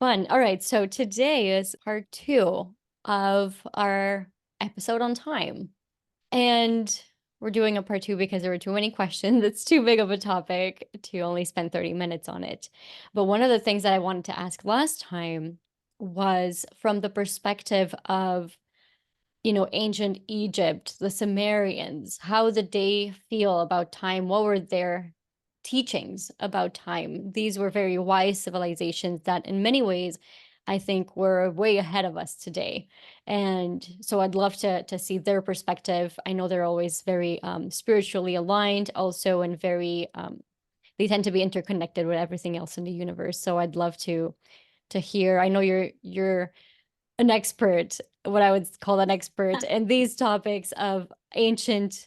Fun. All right. So today is part two of our episode on time. And we're doing a part two because there were too many questions. It's too big of a topic to only spend 30 minutes on it. But one of the things that I wanted to ask last time was from the perspective of, ancient Egypt, the Sumerians, how did they feel about time? What were their teachings about time? These were very wise civilizations that, in many ways, I think were way ahead of us today. And so I'd love to see their perspective. I know they're always very spiritually aligned, also, and very they tend to be interconnected with everything else in the universe. So I'd love to hear. I know you're an expert, what I would call an expert in these topics of ancient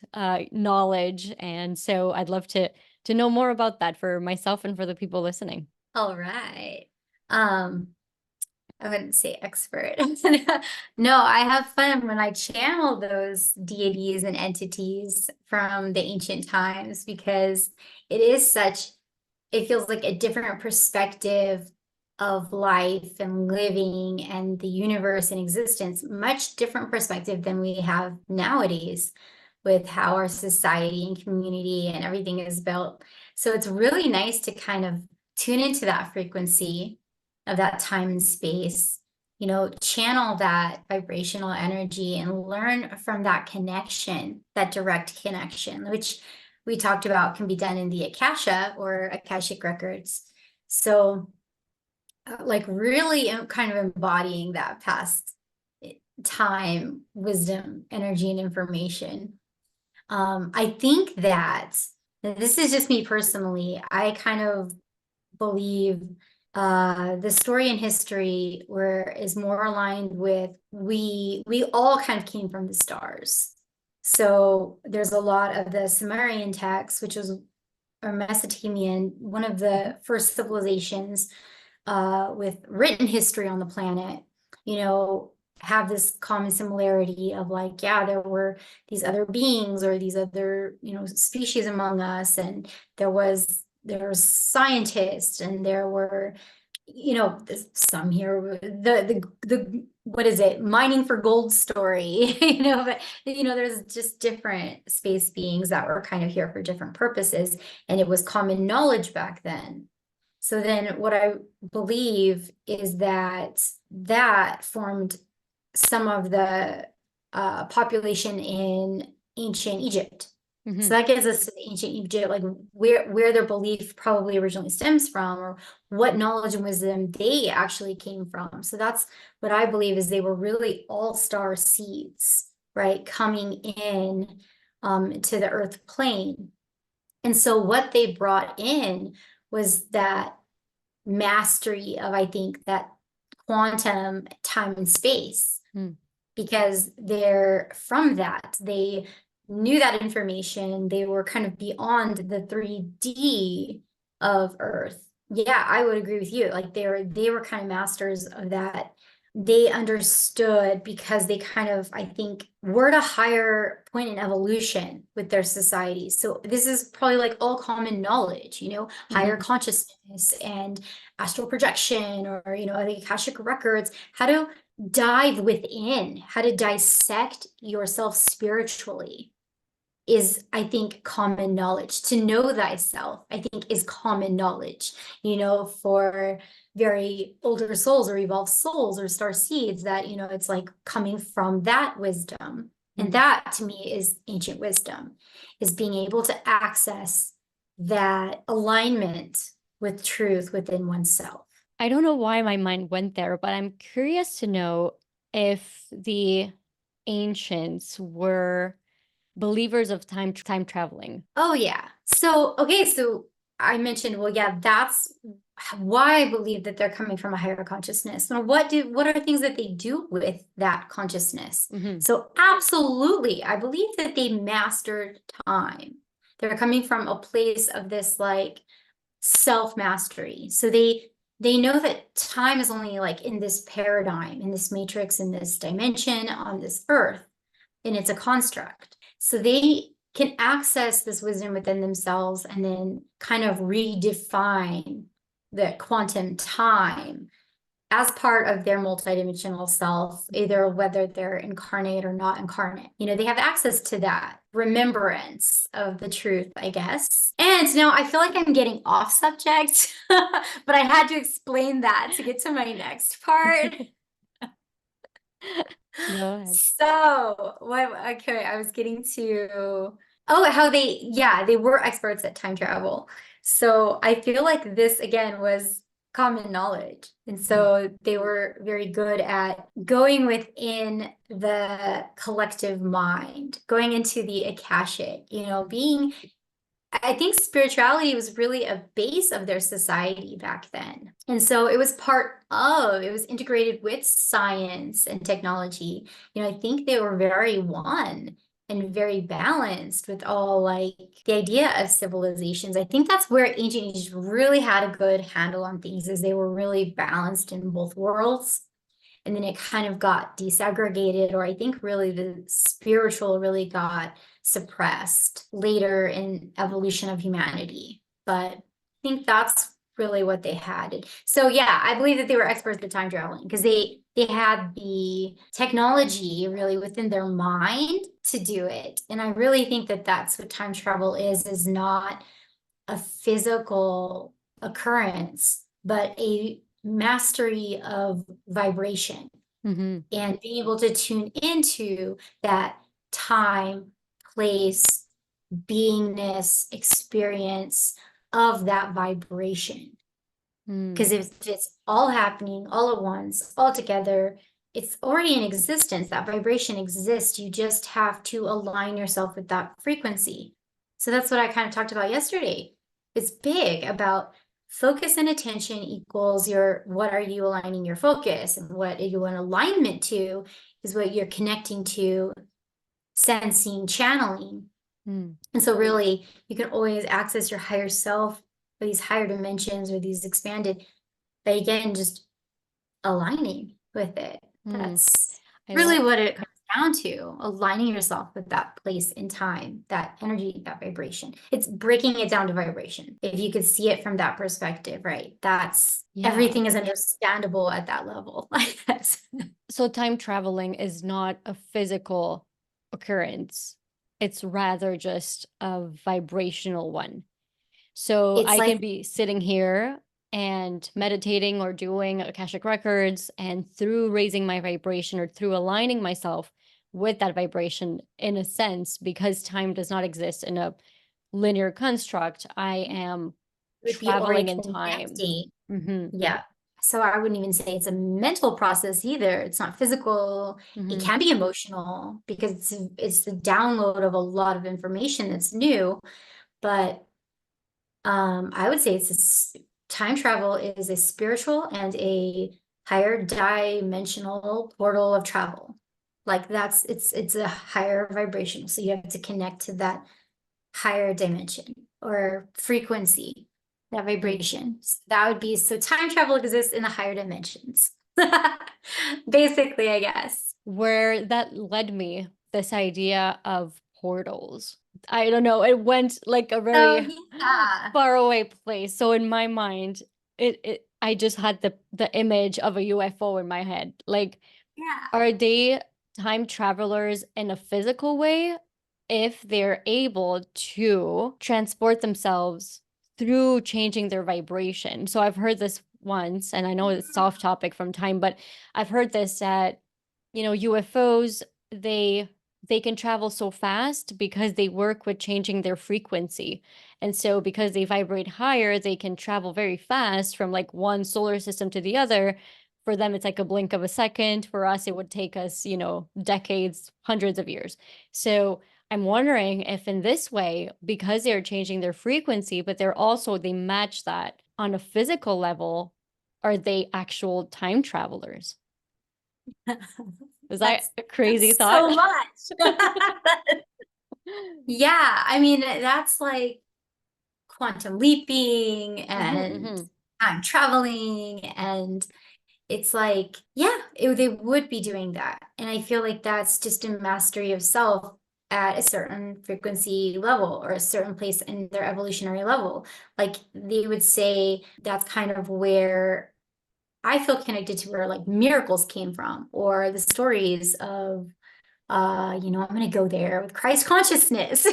knowledge. And so I'd love to know more about that for myself and for the people listening. All right. Um, I wouldn't say expert. No, I have fun when I channel those deities and entities from the ancient times because it feels like a different perspective of life and living and the universe and existence, much different perspective than we have nowadays with how our society and community and everything is built. So it's really nice to kind of tune into that frequency of that time and space, channel that vibrational energy and learn from that connection, that direct connection, which we talked about can be done in the Akasha or Akashic records. So like really kind of embodying that past time, wisdom, energy, and information. I think that this is just me personally. I kind of believe the story and history is more aligned with we all kind of came from the stars. So there's a lot of the Sumerian text, which was or Mesopotamian, one of the first civilizations with written history on the planet, have this common similarity of like, yeah, there were these other beings or these other, species among us, and there was scientists, and there were, some here, the what is it, mining for gold story, but there's just different space beings that were kind of here for different purposes, and it was common knowledge back then. So then what I believe is that formed some of the population in ancient Egypt. Mm-hmm. So that gives us to the ancient Egypt, like where their belief probably originally stems from, or what knowledge and wisdom they actually came from. So that's what I believe is they were really all-star seeds, right, coming in to the earth plane. And so what they brought in was that mastery of, I think, that quantum time and space, because they're from that. They knew that information. They were kind of beyond the 3D of Earth. Yeah, I would agree with you. Like they were kind of masters of that. They understood because they kind of, I think, were at a higher point in evolution with their societies. So this is probably like all common knowledge, higher consciousness and astral projection, or, the Akashic records, how to dive within, how to dissect yourself spiritually is, I think, common knowledge. To know thyself, I think, is common knowledge, for very older souls or evolved souls or star seeds, that, it's like coming from that wisdom. And that to me is ancient wisdom, is being able to access that alignment with truth within oneself. I don't know why my mind went there, but I'm curious to know if the ancients were believers of time traveling. Oh, yeah. So, okay, so I mentioned, well, yeah, that's why I believe that they're coming from a higher consciousness. Now, what are things that they do with that consciousness? So absolutely, I believe that they mastered time. They're coming from a place of this like self-mastery. So they know that time is only like in this paradigm, in this matrix, in this dimension on this earth, and it's a construct. So they can access this wisdom within themselves and then kind of redefine the quantum time as part of their multidimensional self, either whether they're incarnate or not incarnate. They have access to that remembrance of the truth, I guess. And now I feel like I'm getting off subject, but I had to explain that to get to my next part. Go ahead. So, okay, I was getting to, oh, how they were experts at time travel. So I feel like this again was common knowledge. And so they were very good at going within the collective mind, going into the Akashic, being, I think spirituality was really a base of their society back then. And so it was it was integrated with science and technology. I think they were very one and very balanced with all like the idea of civilizations. I think that's where ancient Egypt really had a good handle on things, is they were really balanced in both worlds. And then it kind of got desegregated, or I think really the spiritual really got suppressed later in evolution of humanity. But I think that's really what they had. So yeah, I believe that they were experts at time traveling because they had the technology really within their mind to do it. And I really think that that's what time travel is not a physical occurrence, but a mastery of vibration and being able to tune into that time, place, beingness, experience of that vibration. Because if it's all happening all at once, all together, it's already in existence. That vibration exists. You just have to align yourself with that frequency. So that's what I kind of talked about yesterday. It's big about focus and attention equals what are you aligning your focus, and what are you in alignment to is what you're connecting to, sensing, channeling. And so really you can always access your higher self or these higher dimensions or these expanded, but again, just aligning with it. That's really what it comes down to, aligning yourself with that place in time, that energy, that vibration. It's breaking it down to vibration. If you could see it from that perspective, right? Everything is understandable at that level. So time traveling is not a physical occurrence. It's rather just a vibrational one. So It's I can like, be sitting here and meditating or doing Akashic records, and through raising my vibration or through aligning myself with that vibration, in a sense, because time does not exist in a linear construct, I am would be already traveling in time. connecting. Yeah. So I wouldn't even say it's a mental process either. It's not physical. It can be emotional because it's the download of a lot of information that's new. But I would say time travel is a spiritual and a higher dimensional portal of travel. Like it's a higher vibration. So you have to connect to that higher dimension or frequency, that vibration. So that would be, so time travel exists in the higher dimensions. Basically, I guess. Where that led me, this idea of portals. I don't know, it went like a very Yeah. far away place. So in my mind, I just had the image of a UFO in my head. Like, Yeah. are they time travelers in a physical way if they're able to transport themselves through changing their vibration? So I've heard this once, and I know it's off topic from time, but I've heard this that, UFOs, they can travel so fast because they work with changing their frequency. And so because they vibrate higher, they can travel very fast from like one solar system to the other. For them, it's like a blink of a second. For us, it would take us, decades, hundreds of years. So I'm wondering if in this way, because they're changing their frequency, but they match that on a physical level, are they actual time travelers? Is that a crazy That's thought? so much. Yeah, I mean, that's like quantum leaping and time traveling, and it's like, yeah, they would be doing that. And I feel like that's just a mastery of self at a certain frequency level or a certain place in their evolutionary level. Like they would say that's kind of where I feel connected to where like miracles came from, or the stories of I'm gonna go there with Christ consciousness.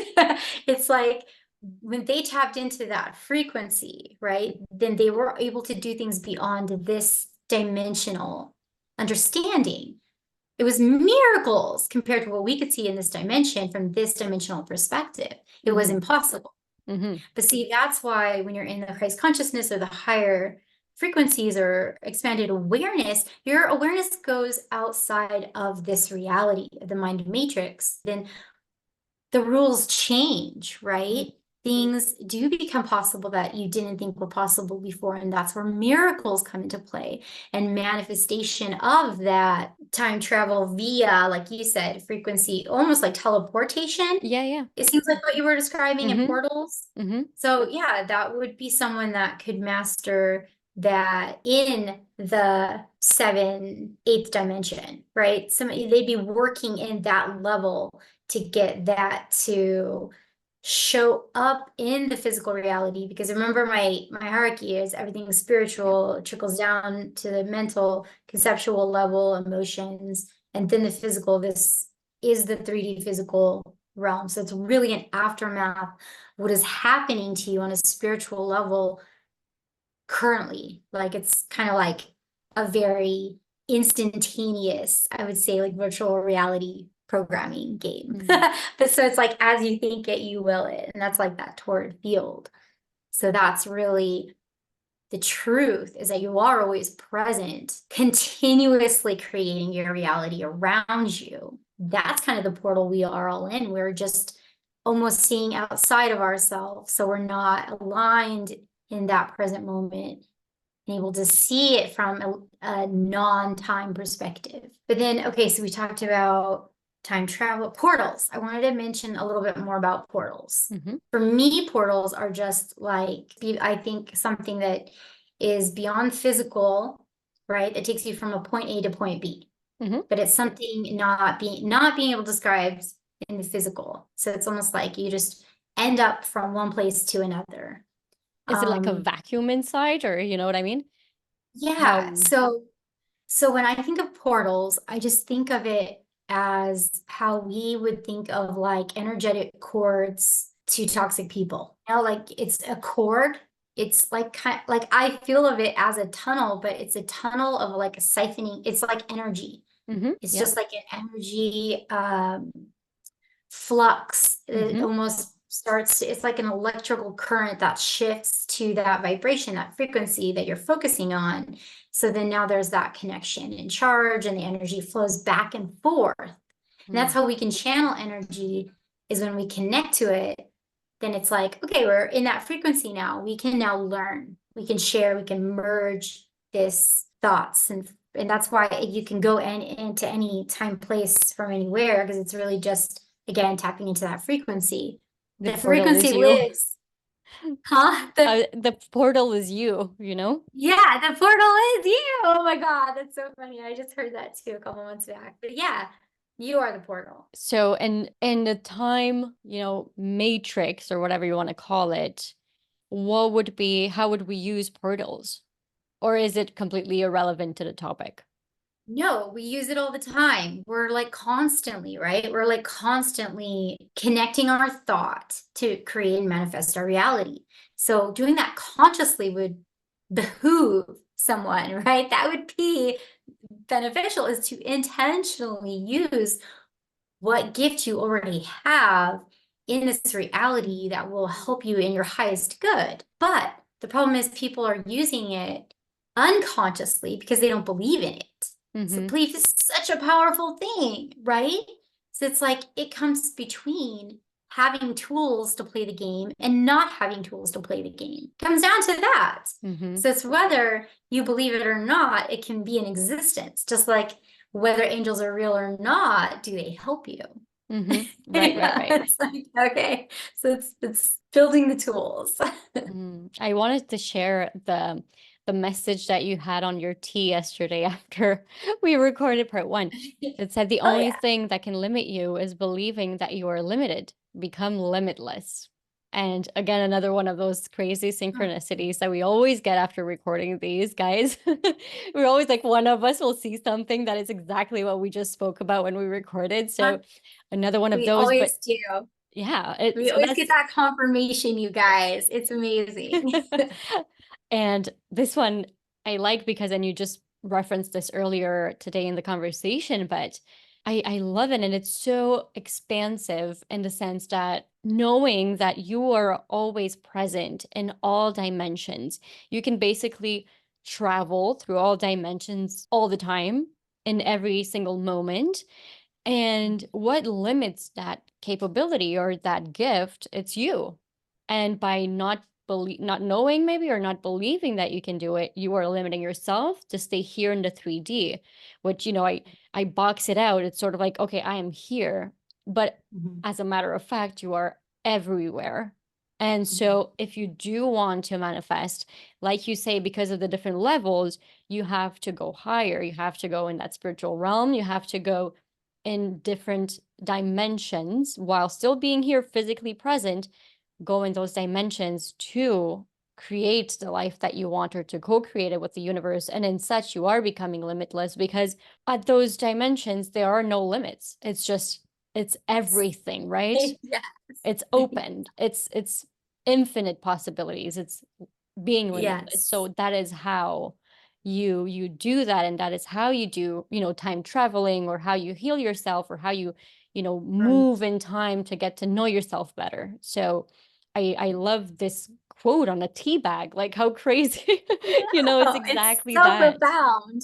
It's like when they tapped into that frequency, right? Then they were able to do things beyond this dimensional understanding. It was miracles compared to what we could see in this dimension from this dimensional perspective. It was impossible. But see, that's why when you're in the Christ consciousness or the higher frequencies or expanded awareness, your awareness goes outside of this reality of the mind matrix. Then the rules change, right? Things do become possible that you didn't think were possible before. And that's where miracles come into play and manifestation of that time travel via, like you said, frequency, almost like teleportation. Yeah. It seems like what you were describing in Mhm. portals. So yeah, that would be someone that could master that in the 8th dimension, right? They'd be working in that level to get that to show up in the physical reality. Because remember, my hierarchy is everything spiritual trickles down to the mental, conceptual level, emotions, and then the physical. This is the 3D physical realm. So it's really an aftermath what is happening to you on a spiritual level currently. Like it's kind of like a very instantaneous, I would say, like virtual reality programming game. But so it's like as you think it, you will it. And that's like that toward field. So that's really the truth, is that you are always present, continuously creating your reality around you. That's kind of the portal we are all in. We're just almost seeing outside of ourselves. So we're not aligned in that present moment and able to see it from a non-time perspective. But then, okay, so we talked about time travel, portals. I wanted to mention a little bit more about portals. For me, portals are just like, I think something that is beyond physical, right? That takes you from a point A to point B. But it's something not being able to describe in the physical. So it's almost like you just end up from one place to another. Is it like a vacuum inside, or you know what I mean? Yeah. So when I think of portals, I just think of it as how we would think of like energetic cords to toxic people. You know, like it's a cord. It's like like I feel of it as a tunnel, but it's a tunnel of like a siphoning. It's like energy. It's just like an energy flux. It almost starts it's like an electrical current that shifts to that vibration, that frequency that you're focusing on. So then now there's that connection and charge, and the energy flows back and forth. And that's how we can channel energy, is when we connect to it. Then it's like, okay, we're in that frequency now. We can now learn, we can share, we can merge this thoughts. And that's why you can go into any time, place from anywhere, because it's really just, again, tapping into that frequency. The The portal is frequency you. lives. Huh? The portal is you, you know? Yeah, the portal is you. Oh my God, that's so funny. I just heard that too a couple months back. But yeah, you are the portal. So, and in the time, matrix or whatever you want to call it, how would we use portals? Or is it completely irrelevant to the topic? No, we use it all the time. We're like constantly, right? We're like constantly connecting our thought to create and manifest our reality. So doing that consciously would behoove someone, right? That would be beneficial, is to intentionally use what gift you already have in this reality that will help you in your highest good. But the problem is people are using it unconsciously because they don't believe in it. So belief is such a powerful thing, right? So it's like it comes between having tools to play the game and not having tools to play the game. It comes down to that. So it's whether you believe it or not, it can be in existence. Just like whether angels are real or not, do they help you? Right. It's like, okay, so it's building the tools. I wanted to share the message that you had on your tea yesterday after we recorded part 1. It said the only thing that can limit you is believing that you are limited. Become limitless. And again, another one of those crazy synchronicities that we always get after recording these, guys. We're always like, one of us will see something that is exactly what we just spoke about when we recorded. So another one of We those, but always do. yeah, We so always get that's that confirmation, you guys. It's amazing. and this one I like because, and you just referenced this earlier today in the conversation, but I love it. And it's so expansive in the sense that knowing that you are always present in all dimensions, you can basically travel through all dimensions all the time in every single moment. And what limits that capability or that gift? It's you. And by not knowing maybe or not believing that you can do it, you are limiting yourself to stay here in the 3D, which, I box it out. It's sort of like, okay, I am here, but Mhm. as a matter of fact, you are everywhere. And so if you do want to manifest, like you say, because of the different levels, you have to go higher. You have to go in that spiritual realm. You have to go in different dimensions while still being here physically present, go in those dimensions to create the life that you want or to co-create it with the universe. And in such, you are becoming limitless because at those dimensions, there are no limits. It's everything, right? Yes. It's open. It's infinite possibilities. It's being limitless. Yes. So that is how you do that, and that is how you do, time traveling, or how you heal yourself, or how you, Right. move in time to get to know yourself better. So I love this quote on a tea bag. Like, how crazy. It's No, it's exactly so that. profound.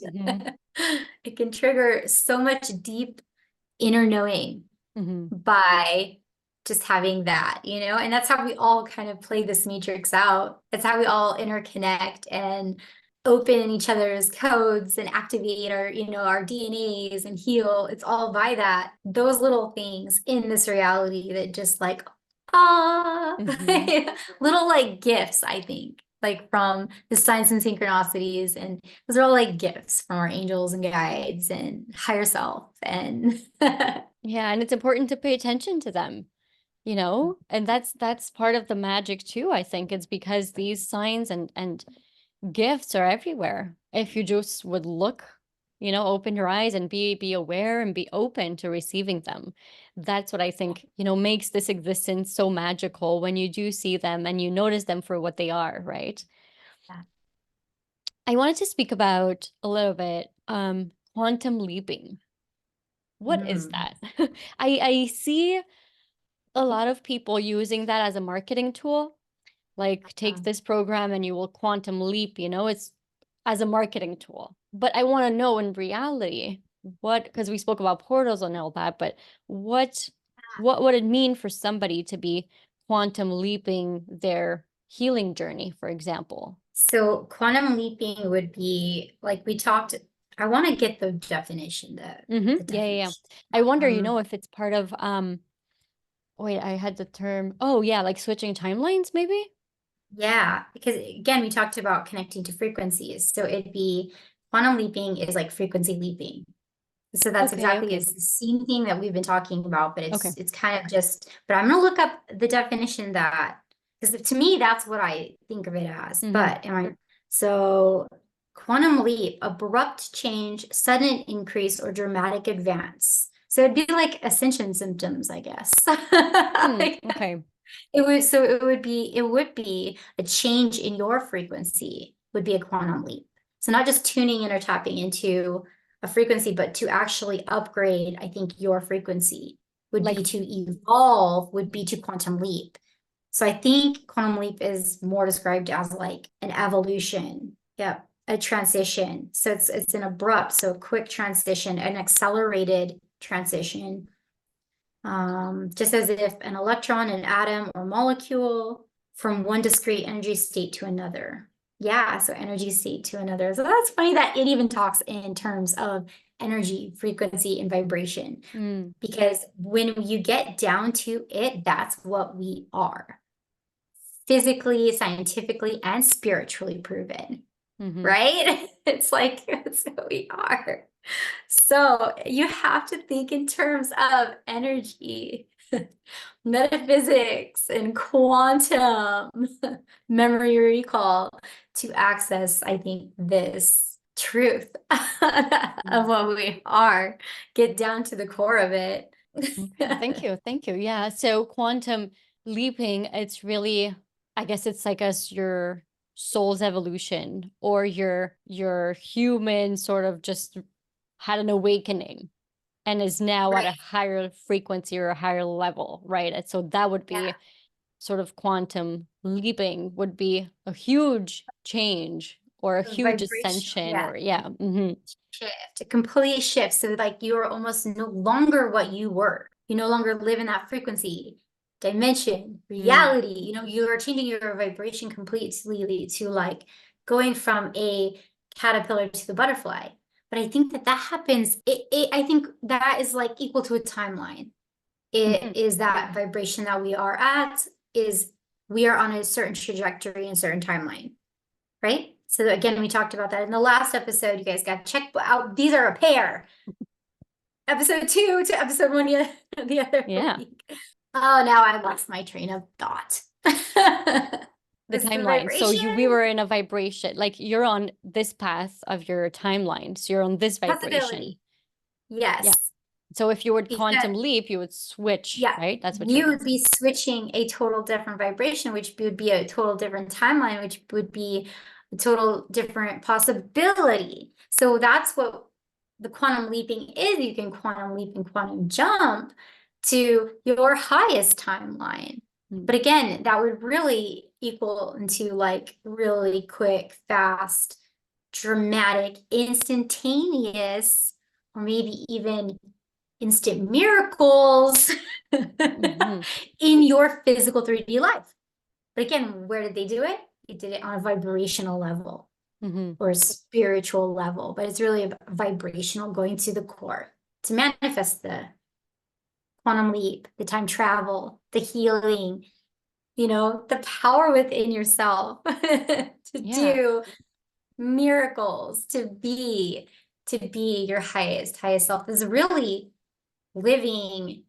Hmm. It can trigger so much deep inner knowing Hmm. by just having that, and that's how we all kind of play this matrix out. That's how we all interconnect and open each other's codes and activate our DNAs and heal. It's all by those little things in this reality that just like, ah, Hmm. little like gifts, I think, like from the signs and synchronicities. And those are all like gifts from our angels and guides and higher self. And Yeah, and it's important to pay attention to them. And that's part of the magic too. I think it's because these signs and gifts are everywhere. If you just would look, open your eyes and be aware and be open to receiving them. That's what I think, makes this existence so magical when you do see them and you notice them for what they are, right? I wanted to speak about a little bit quantum leaping. What is Mm. that? I see a lot of people using that as a marketing tool. Like, take this program and you will quantum leap, it's as a marketing tool. But I want to know in reality because we spoke about portals and all that, but what what would it mean for somebody to be quantum leaping their healing journey, for example? So quantum leaping would be like we talked. I want to get the definition, Mm-hmm. the Yeah, yeah, yeah. definition. I wonder, Um, if it's part of wait, I had the term. Oh, yeah, like switching timelines, maybe? yeah, because again, we talked about connecting to frequencies. So it'd be quantum leaping is like frequency leaping. So that's Okay, exactly okay. it's the same thing that we've been talking about, but Okay. it's kind of just. But I'm gonna look up the definition because to me that's what I think of it as. Mm-hmm. But am I so quantum leap, abrupt change, sudden increase, or dramatic advance. So it'd be like ascension symptoms, I guess. Like, Okay. it would be a change in your frequency would be a quantum leap. So not just tuning in or tapping into a frequency, but to actually upgrade, I think your frequency would Like, be to evolve, would be to quantum leap. So I think quantum leap is more described as like an evolution. Yep, a transition. So it's an abrupt, so a quick transition, an accelerated transition. Just as if an electron, an atom, or molecule from one discrete energy state to another. Yeah, so energy state to another. So that's funny that it even talks in terms of energy, frequency, and vibration. mm, Because when you get down to it, that's what we are. Physically, scientifically, and spiritually proven, mm-hmm. right? It's like that's who we are. So you have to think in terms of energy. metaphysics and quantum memory recall to access, I think, this truth of what we are, get down to the core of it. Okay, thank you. Thank you. Yeah. So quantum leaping, it's really, I guess it's like as your soul's evolution or your human sort of just had an awakening and is now at Right. a higher frequency or a higher level, right? And so that would Yeah. be sort of quantum leaping would be a huge change or a The huge vibrational, ascension yeah. or yeah. Shift, a complete shift. So like you are almost no longer what you were. You no longer live in that frequency, dimension, Mm, reality. You know, you are changing your vibration completely to like going from a caterpillar to the butterfly. But I think that happens. I think that is like equal to a timeline. It mhm. is that vibration that we are at is we are on a certain trajectory and certain timeline, right? So again, we talked about that in the last episode. You guys got to check out. These are a pair. Episode 2 to episode 1 the other Yeah. week. Oh, now I lost my train of thought. The This is the timeline. So vibration. we were in a vibration, like you're on this path of your timeline. So you're on this vibration. Possibility. Yeah. Yes. So if you would Because, quantum leap, you would switch, yeah, right? That's what you you meant. would be switching a total different vibration, which would be a total different timeline, which would be a total different possibility. So that's what the quantum leaping is. You can quantum leap and quantum jump to your highest timeline. Mm. But again, that would really equal into like really quick, fast, dramatic, instantaneous, or maybe even instant miracles Mhm. in your physical 3D life. But again, where did they do it? They did it on a vibrational level Mhm. or a spiritual level, but it's really a vibrational going to the core to manifest the quantum leap, the time travel, the healing, you know, the power within yourself to Yeah. do miracles, to be your highest self is really living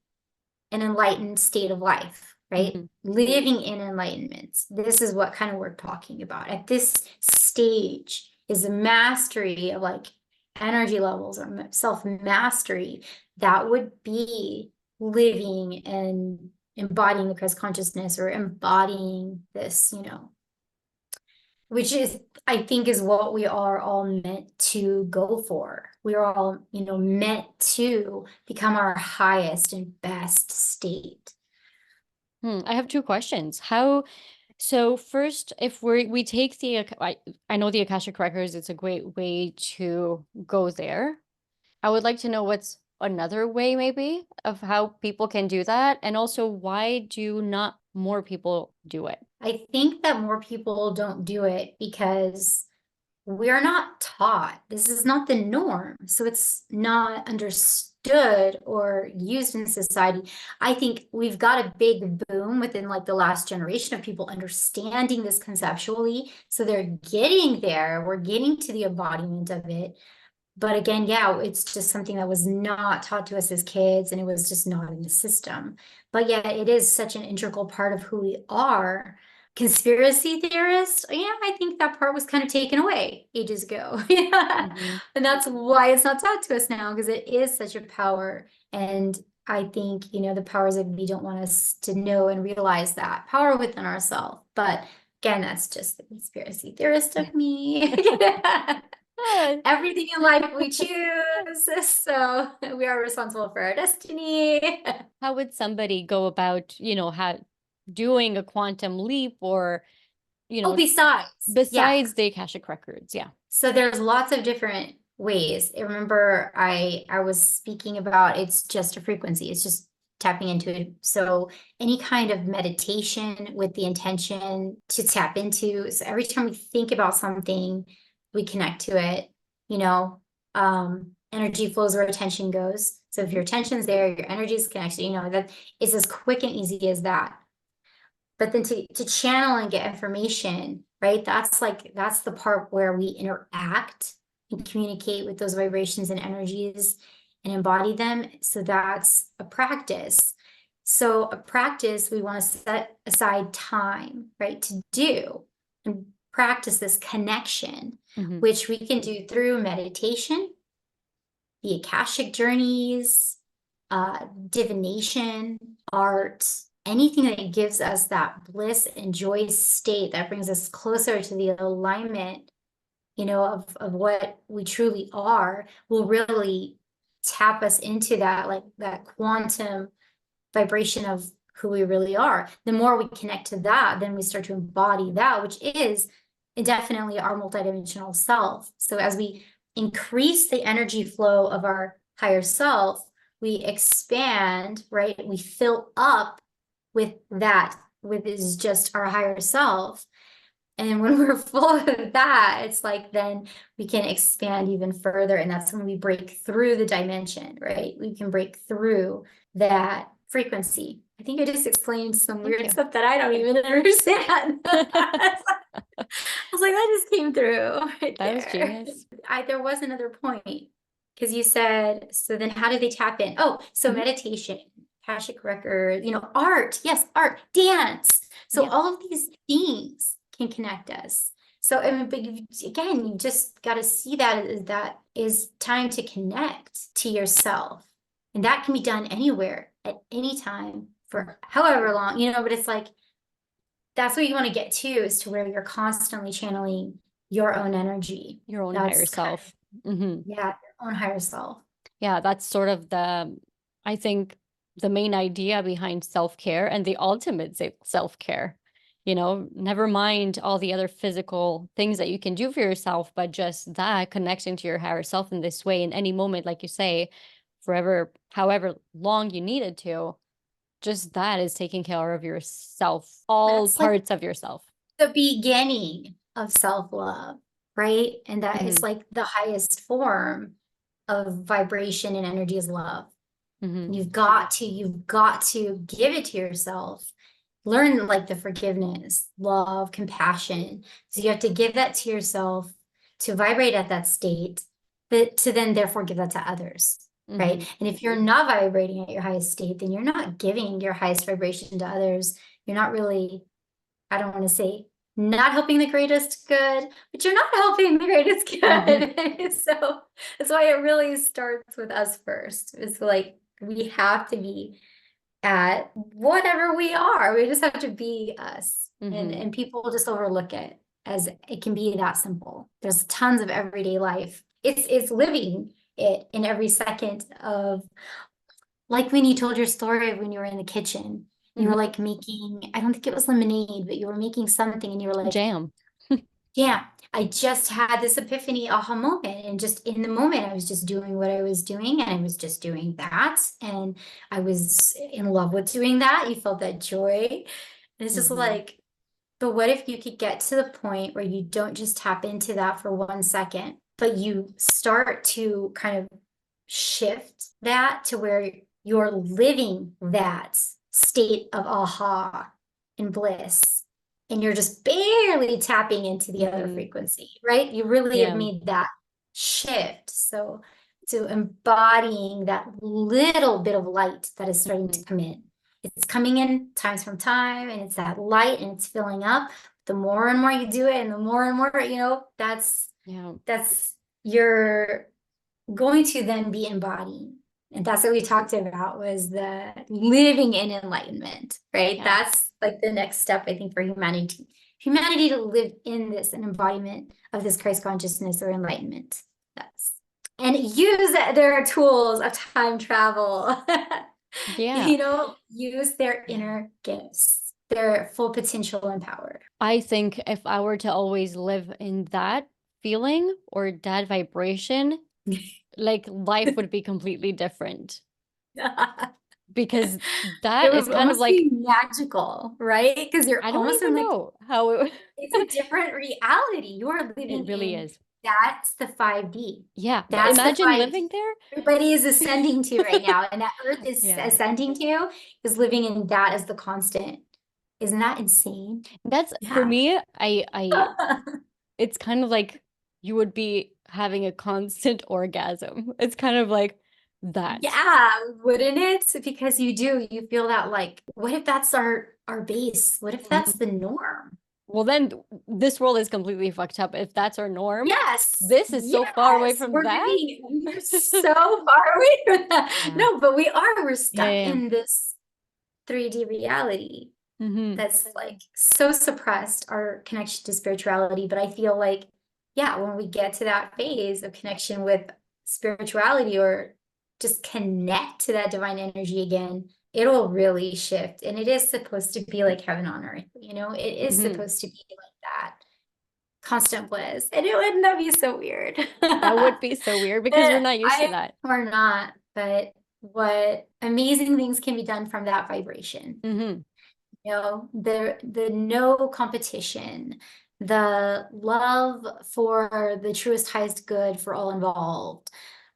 an enlightened state of life, right? Mhm. Living in enlightenment. This is what kind of we're talking about. At this stage is a mastery of like energy levels or self-mastery that would be living and embodying the Christ consciousness or embodying this, you know, which is I think is what we are all meant to go for. We are all, you know, meant to become our highest and best state. I have two questions. So first, if we take I know the Akashic Records, it's a great way to go there. I would like to know what's another way maybe of how people can do that, and also why do not more people do it? I think that more people don't do it because we're not taught. This is not the norm. So it's not understood or used in society. I think we've got a big boom within like the last generation of people understanding this conceptually. So they're getting there. We're getting to the embodiment of it. But again, yeah, it's just something that was not taught to us as kids and it was just not in the system. But yeah, it is such an integral part of who we are. Conspiracy theorist, yeah, I think that part was kind of taken away ages ago. Yeah. Hmm. And that's why it's not taught to us now, because it is such a power. And I think, you know, the powers that we don't want us to know and realize that power within ourselves. But again, that's just the conspiracy theorist of me. Ah, Everything in life we choose, so we are responsible for our destiny. how would somebody go about, doing a quantum leap or, you Oh, know, besides, yeah. besides the Akashic Records? Yeah. So there's lots of different ways. I remember I was speaking about it's just a frequency. It's just tapping into it. So any kind of meditation with the intention to tap into. So every time we think about something, we connect to it, you know. Energy flows where attention goes. So if your attention's there, your energy is connected, you know, that is as quick and easy as that. But then to channel and get information, right? That's the part where we interact and communicate with those vibrations and energies and embody them. So that's a practice. So a practice, we want to set aside time, right, to do and practice this connection, which we can do through meditation, the Akashic journeys, divination, art, anything that gives us that bliss and joy state that brings us closer to the alignment, of what we truly are, will really tap us into that, like that quantum vibration of who we really are. The more we connect to that, then we start to embody that, which is definitely our multidimensional self. So as we increase the energy flow of our higher self, we expand, right? We fill up with that, with is just our higher self. And when we're full of that, it's like then we can expand even further. And that's when we break through the dimension, right? We can break through that frequency. I think I just explained some weird stuff that I don't even understand. I was like, that just came through right That was there. genius. There was another point because you said, so then how do they tap in? Oh, so meditation, Akashic record, art. Yes, art, dance. So all of these things can connect us. So, but again, you just got to see that as that is time to connect to yourself. And that can be done anywhere at any time for however long, but it's like, that's what you want to get to, is to where you're constantly channeling your own energy. Your own higher self. Yeah, your own higher self. Yeah, that's sort of I think the main idea behind self-care and the ultimate self-care. Never mind all the other physical things that you can do for yourself, but just that connecting to your higher self in this way in any moment, like you say, forever, however long you needed to, just that is taking care of yourself, all That's like parts of yourself. the beginning of self-love, right? And that is like the highest form of vibration and energy is love. You've got to give it to yourself. Learn like the forgiveness, love, compassion. So you have to give that to yourself to vibrate at that state, but to then therefore give that to others. Right. And if you're not vibrating at your highest state, then you're not giving your highest vibration to others. You're not really, I don't want to say not helping the greatest good, but you're not helping the greatest good. So that's why it really starts with us first. It's like we have to be at whatever we are. We just have to be us. And people just overlook it, as it can be that simple. There's tons of everyday life. It's living it in every second of, like when you told your story of when you were in the kitchen. You were like making, I don't think it was lemonade, but you were making something and you were like, Jam. yeah, I just had this epiphany aha moment. And just in the moment, I was just doing what I was doing, and I was just doing that. And I was in love with doing that. You felt that joy. And it's just like, but what if you could get to the point where you don't just tap into that for 1 second, but you start to kind of shift that to where you're living that state of aha and bliss, and you're just barely tapping into the other frequency, right? You really have made that shift. So to embodying that little bit of light that is starting to come in. It's coming in times from time, and it's that light, and it's filling up. The more and more you do it, and the more and more, that's you're going to then be embodying. And that's what we talked about, was the living in enlightenment, right? That's like the next step, I think, for humanity to live in this, an embodiment of this Christ consciousness or enlightenment. And use their tools of time travel. Use their inner gifts, their full potential and power. I think if I were to always live in that feeling or that vibration, like life would be completely different. Because that is kind of like magical, right? Because you're almost in like, know how it's a different reality. You're living it really is. That's the 5D. Yeah, That's imagine living there. Everybody is ascending to right now, and that Earth is ascending to, is living in that as the constant. Isn't that insane? That's for me. It's kind of like you would be having a constant orgasm. It's kind of like that. Yeah, wouldn't it? Because you feel that like, what if that's our base? What if that's Mhm. the norm? Well, then this world is completely fucked up. If that's our norm, Yes, this is so far away yes, from that. we're so far away from that. Yeah. No, but we're Yeah, stuck yeah, in this 3D reality yeah. Hmm. that's like so suppressed our connection to spirituality. But I feel like, yeah, when we get to that phase of connection with spirituality or just connect to that divine energy again, it'll really shift. And it is supposed to be like heaven on earth, it is Hmm. supposed to be like that constant bliss. And wouldn't that be so weird? That would be so weird because we're And not used to that. we're not, but what amazing things can be done from that vibration. Hmm. The no competition, the love for the truest, highest good for all involved,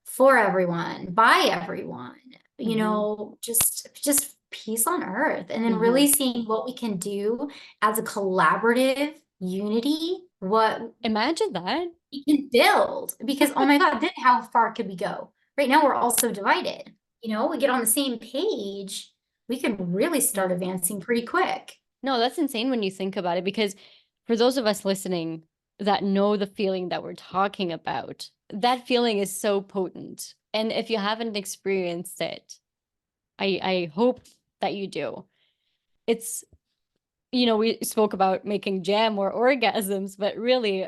for everyone, by everyone, Hmm. just peace on earth. And then Hmm. really seeing what we can do as a collaborative unity, what Imagine that. we can build. Because, oh my God, then how far could we go? Right now, we're also divided. We get on the same page, we can really start Yeah. advancing pretty quick. No, that's insane when you think about it, because for those of us listening that know the feeling that we're talking about, that feeling is so potent. And if you haven't experienced it, I hope that you do. It's, we spoke about making jam or orgasms, but really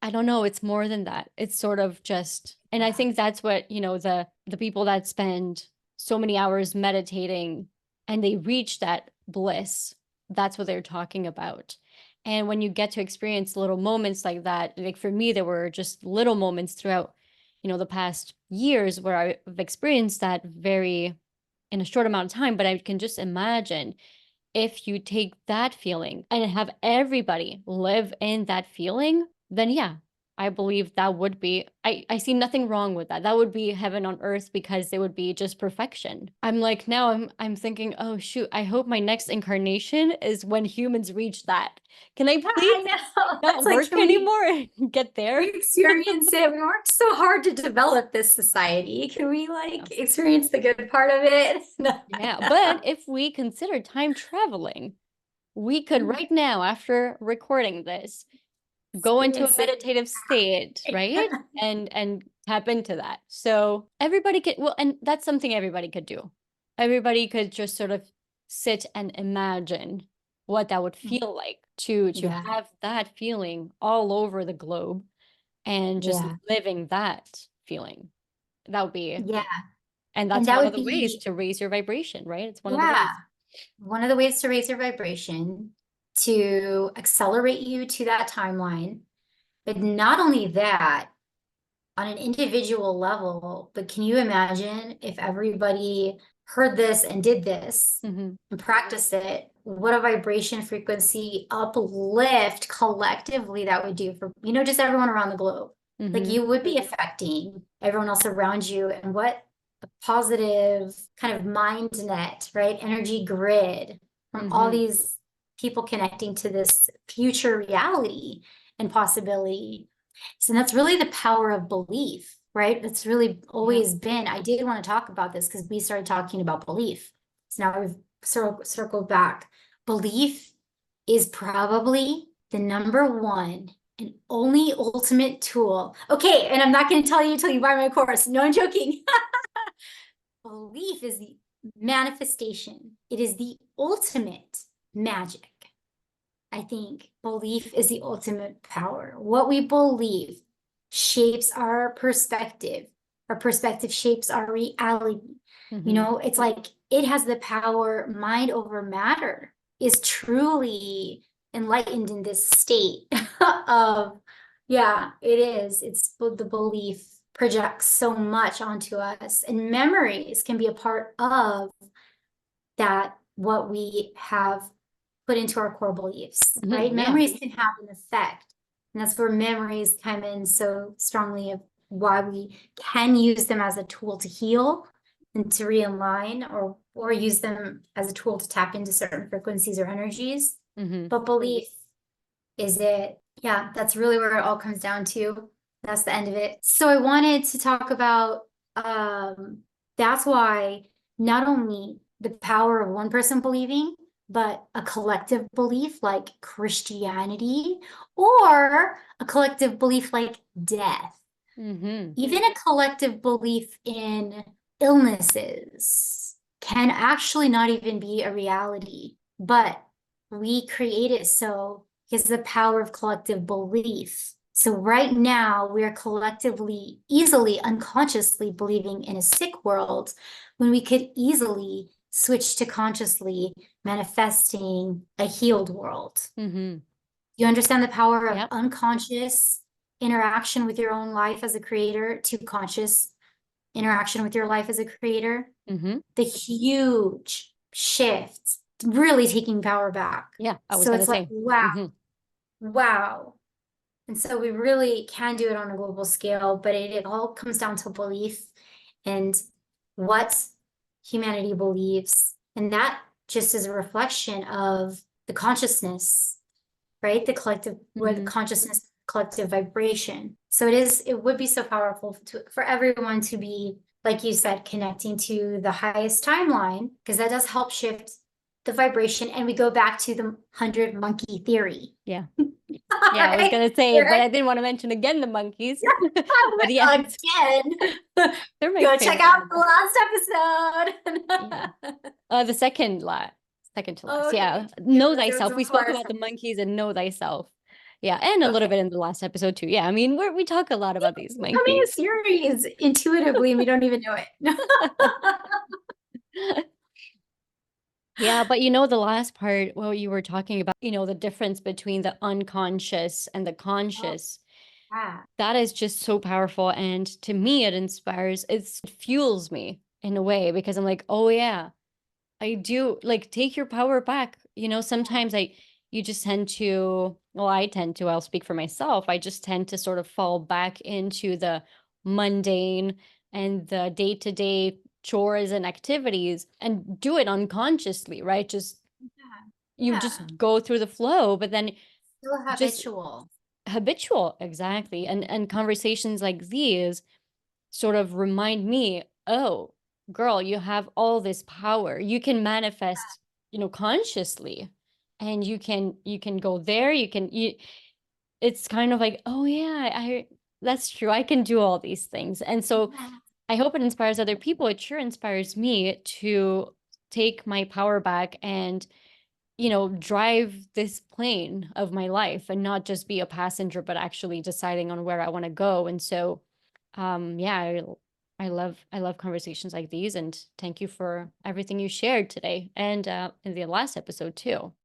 I don't know, it's more than that. It's sort of just, and I think that's what, the people that spend so many hours meditating and they reach that bliss, that's what they're talking about. And when you get to experience little moments like that, like for me, there were just little moments throughout, the past years where I've experienced that very in a short amount of time, but I can just imagine if you take that feeling and have everybody live in that feeling, then yeah, I believe that would be, I see nothing wrong with that. That would be heaven on earth because it would be just perfection. I'm like, now I'm thinking, oh shoot, I hope my next incarnation is when humans reach that. Can I please I know. It's not like, work can we anymore and get there? experience it? We worked so hard to develop this society. Can we Yeah. like experience the good part of it? No, Yeah, but if we consider time traveling, we could right now, after recording this, go into a experience it. meditative state, right? And tap into that. So everybody could, well, and that's something everybody could do. Everybody could just sort of sit and imagine what that would feel like to Yeah, have that feeling all over the globe and just yeah, living that feeling. That would be, yeah. and And that's that one of would the ways be, to raise your vibration, right? It's one of the yeah, ways. one of the ways to raise your vibration, to accelerate you to that timeline. But not only that, on an individual level, but can you imagine if everybody heard this and did this Hmm. and practiced it? What a vibration frequency uplift collectively that would do for, just everyone around the globe. Like Hmm. you would be affecting everyone else around you, and what a positive kind of mind net, right? Energy grid from all Hmm. these people connecting to this future reality and possibility. So that's really the power of belief, right? That's really Yeah. always been. I did want to talk about this because we started talking about belief. So now we've circled back. Belief is probably the number one and only ultimate tool. Okay, and I'm not going to tell you until you buy my course. No, I'm joking. Belief is the manifestation. It is the ultimate magic. I think belief is the ultimate power. What we believe shapes our perspective. Our perspective shapes our reality. Hmm. It's like it has the power, mind over matter is truly enlightened in this state of, yeah, it is. It's the belief projects so much onto us, and memories can be a part of that, what we have put into our core beliefs, right? Yeah. Memories can have an effect. And that's where memories come in so strongly, of why we can use them as a tool to heal and to realign, or use them as a tool to tap into certain frequencies or energies. Hmm. But belief is it. Yeah, that's really where it all comes down to. That's the end of it. So I wanted to talk about That's why not only the power of one person believing, but a collective belief like Christianity or a collective belief like death. Even a collective belief in illnesses can actually not even be a reality, but we create it so because the power of collective belief. So right now we're collectively, easily, unconsciously believing in a sick world when we could easily switch to consciously manifesting a healed world. You understand the power of unconscious interaction with your own life as a creator to conscious interaction with your life as a creator? The huge shift, really taking power back. Yeah, I was So gonna it's like, say. wow, wow. And so we really can do it on a global scale, but it all comes down to belief and what humanity believes. And that just is a reflection of the consciousness, right? The collective, where the consciousness, collective vibration. So it would be so powerful for everyone to be, like you said, connecting to the highest timeline, because that does help shift the vibration. And we go back to the 100 monkey theory. Yeah. Yeah, I was gonna say, but I didn't want to mention again the monkeys. But yeah, Again, they're my go check favorite out the animals. last Yeah. episode. The second to last. Okay. Yeah. Yeah, Know let's do thyself. some We spoke more. about the monkeys and know thyself. Yeah, and a little Okay. bit in the last episode too. Yeah, I mean, we talk a lot about these Becoming a monkeys. series intuitively, and we don't even know it. Yeah, but the last part, well, you were talking about, the difference between the unconscious and the Oh, conscious. yeah. That is just so powerful. And to me, it fuels me in a way because I'm like, oh yeah, I do like take your power back. Sometimes you just tend to, well, I'll speak for myself. I just tend to sort of fall back into the mundane and the day-to-day chores and activities and do it unconsciously, right? You Yeah. just go through the flow, but then Still just habitual. habitual, exactly. And conversations like these sort of remind me, oh, girl, you have all this power. You can manifest, consciously. And you can go there, it's kind of like, oh yeah, that's true. I can do all these things. And so Yeah. I hope it inspires other people. It sure inspires me to take my power back and drive this plane of my life and not just be a passenger, but actually deciding on where I want to go. And so, yeah, I love conversations like these, and thank you for everything you shared today and in the last episode too.